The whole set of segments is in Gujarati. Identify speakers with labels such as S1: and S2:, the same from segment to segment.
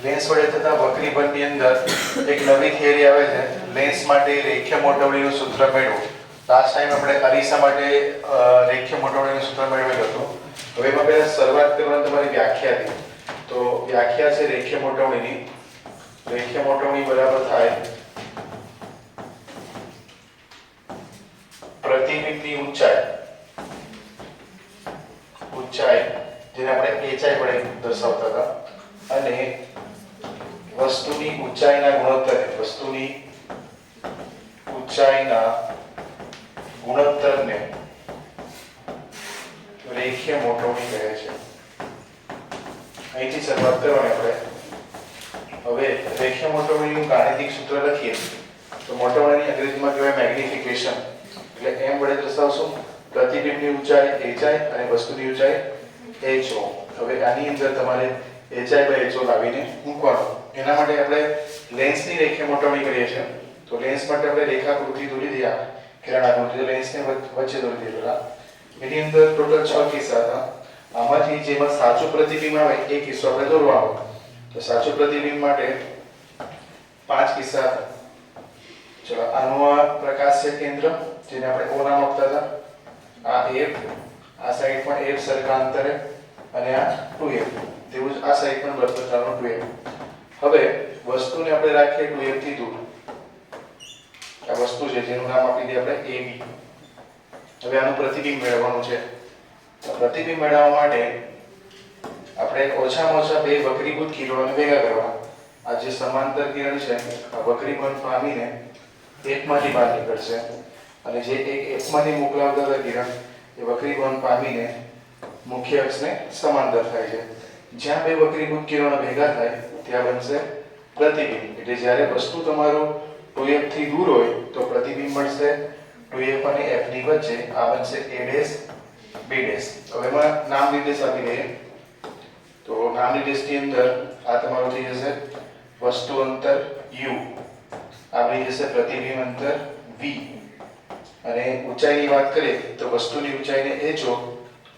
S1: લેન્સ વડે થતા વક્રીભવનની અંદર એક નવી થિયરી આવે છે, લેન્સ માટે રેખીય મોટવણીનું સૂત્ર મેળવો. લાસ્ટ ટાઈમ આપણે અરીસા માટે રેખીય મોટવણીનું સૂત્ર મેળવેલું હતું. હવે એમાં પહેલા શરૂઆત કરવાની તમારી વ્યાખ્યાથી. તો વ્યાખ્યા છે રેખીય મોટવણીની. રેખીય મોટવણી બરાબર થાય પ્રતિબિંબની ઊંચાઈ જેને આપણે ઊંચાઈ વડે દર્શાવતા હતા, અને વસ્તુની ઊંચાઈના ગુણોત્તરને રેખીય મોટવણી કહે છે. અહીંથી શરૂઆત કરવાની આપણે. હવે રેખીય મોટવણીનું ગાણિતિક સૂત્ર લખીએ તો મોટવણીની અંગ્રેજીમાં કહેવાય મેગ્નિફિકેશન. એટલે m વડે દર્શાવશું પ્રતિબિંબની ઊંચાઈ hi અને વસ્તુની ઊંચાઈ ho. હવે આની અંદર તમારે hi/ho લાવીને મૂકવાનું. એના માટે આપણે લેન્સની રેખીય મોટવણી કરીએ છીએ. તો લેન્સ માટે આપણે રેખાકૃતિ દોરી દઈએ. કિરણ આકૃતિ લેન્સને વચ્ચે દોરી દઈએ. એની અંદર ટોટલ 6 કિસ્સા હતા. આમાંથી જેમાં સાચું પ્રતિબિંબ આવે એ કિસ્સો આપણે દોરવાનો. તો સાચું પ્રતિબિંબ માટે 5 કિસ્સા હતા. ચલો, આનું પ્રકાશ્ય કેન્દ્ર જેને આપણે O નામ આપતા હતા, આ f, આ સાઈડ પણ f સરખા અંતરે, અને આ 2f. તેવું જ આ સાઈડ પણ બરાબર 2f. હવે વસ્તુને આપણે રાખીએ 2f થી દૂર. આ વસ્તુ છે જેનું નામ આપી દઈએ આપણે AB. હવે આનું પ્રતિબિંબ મેળવવાનું છે. તો પ્રતિબિંબ મેળવવા માટે આપણે ઓછામાં ઓછા બે વક્રીભૂત કિરણોને ભેગા કરવા. આ જે સમાંતર કિરણ છે આ વક્રીભવન પામીને એકમાંથી બહાર નીકળશે, અને જે એકમાંથી મોકલાવતા હતા કિરણ એ વક્રીભવન પામીને મુખ્ય અક્ષને સમાંતર થાય છે. જ્યાં બે વક્રીભૂત કિરણો ભેગા થાય ત્યાં બનશે પ્રતિબિંબ. એટલે જ્યારે વસ્તુ તમારું 2f થી દૂર હોય તો પ્રતિબિંબ મળશે 2f અને f ની વચ્ચે. આ બનશે a' b'. હવે એમાં નામ નિર્દેશ આપી દઈએ. તો નામ નિર્દેશની અંદર આ તમારું થઈ જશે વસ્તુ અંતર u, આ થઈ જશે પ્રતિબિંબ અંતર v, અને ઊંચાઈની વાત કરીએ તો વસ્તુની ઊંચાઈને ho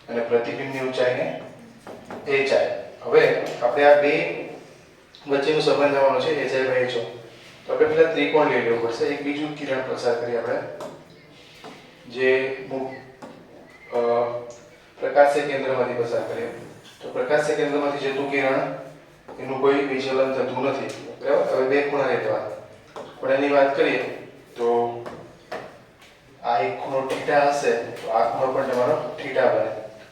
S1: અને પ્રતિબિંબની ઊંચાઈને hi. હવે આપણે આ બે વચ્ચેનો સંબંધ આવવાનો છે hi/ho. તો આપણે પહેલા ત્રિકોણ લઈ લેવું પડશે. એક બીજું કિરણ પસાર કરી આપણે, જે પ્રકાશ્ય કેન્દ્રમાંથી પસાર કરીએ. તો પ્રકાશ્ય કેન્દ્રમાંથી જતું કિરણ એનું કોઈ વિચલન થતું નથી, બરાબર. હવે બે ખૂણા લેવા. ખૂણાની વાત કરીએ તો આ એક ખૂણો θ હશે તો આ ખૂણો પણ તમારો θ બને.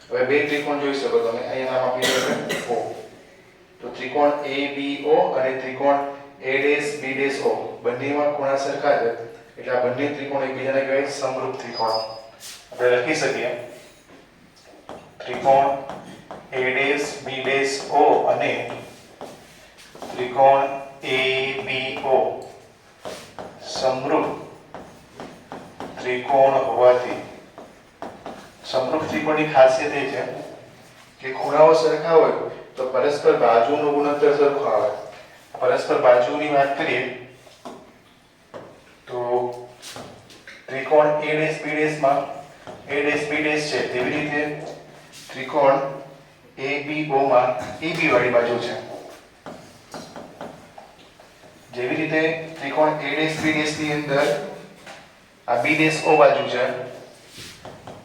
S1: હવે બે ત્રિકોણ જોઈ શકો તમે. અહીંયા નામ આપી દઈએ O. તો ત્રિકોણ ABO અને ત્રિકોણ A'B'O બંનેમાં ખૂણા સરખા છે, એટલે આ બંને ત્રિકોણ એકબીજાને કહેવાય સમરૂપ ત્રિકોણ. આપણે લખી શકીએ ત્રિકોણ A'B'O અને ત્રિકોણ ABO સમરૂપ ત્રિકોણ હોવાથી. સમરૂપ ત્રિકોણની ખાસિયત એ છે કે ખૂણાઓ સરખા હોય તો પરસ્પર બાજુનો ગુણોત્તર સરખો આવે. પરસ્પર બાજુની વાત કરીએ તો ત્રિકોણ A'B'માં A'B' છે, તેવી રીતે ત્રિકોણ ABOમાં AB વાળી બાજુ છે. જેવી રીતે ત્રિકોણ A'B'ની અંદર આ B'O બાજુ છે,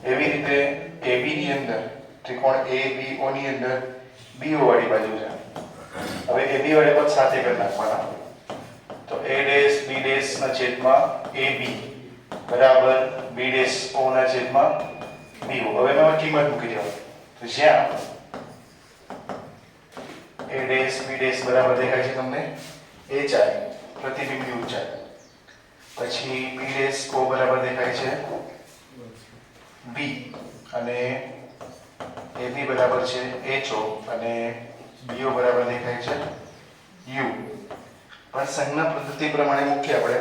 S1: એવી રીતે AB ની અંદર ત્રિકોણ ABO ની અંદર BO વાળી બાજુ છે. હવે AB વડે પદ સાથે કરી નાખવાના. તો A', B' ના છેદમાં AB બરાબર B'O ના છેદમાં BO. હવે એમાં કિંમત મૂકી દેવાની. તો જ્યાં A', B' બરાબર દેખાય છે તમને hi, પ્રતિબિંબની ઊંચાઈ, પછી B'O બરાબર દેખાય છે b, અને AB બરાબર છે ho, અને BO બરાબર દેખાય છે u. પણ સંજ્ઞા પદ્ધતિ પ્રમાણે મૂકીએ આપણે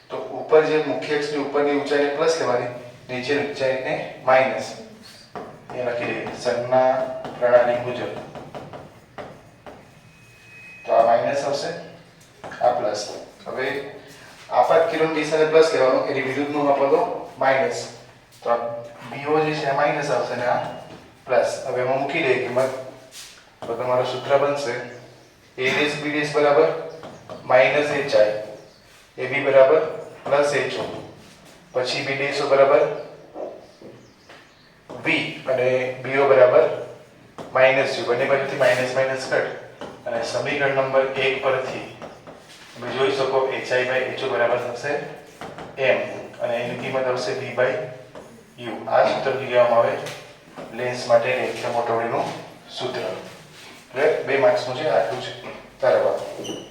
S1: તો ઉપર જે મુખ્ય અક્ષની ઉપરની ઊંચાઈને પ્લસ લેવાની, નીચેની ઊંચાઈને માઈનસ. એ લખી દઈએ સંજ્ઞા પ્રણાલી મુજબ. તો આ માઈનસ આવશે, આ પ્લસ. હવે આપાત કિરણ દિશાને પ્લસ લેવાનું, એની વિરુદ્ધનું આપો તો માઈનસ. તો આ BO જે છે માઈનસ આવશે ને આ પ્લસ. હવે એમાં મૂકી દઈએ કિંમત તો તમારું સૂત્ર બનશે a ડેશ b ડેશ બરાબર માઇનસ hi, ab બરાબર પ્લસ ho, પછી b ડેશો બરાબર v અને bo બરાબર માઇનસ u, બંને બાજુથી માઇનસ માઇનસ કટ અને સમીકરણ નંબર 1 પરથી તમે જોઈ શકો hi/ho બરાબર થશે m અને એની કિંમત આવશે v/u. આ સૂત્ર કહેવામાં આવે લેન્સ માટે રેખીય મોટવડીનું સૂત્ર. એટલે 2 માર્ક્સનું છે, આટલું છે. બરાબર.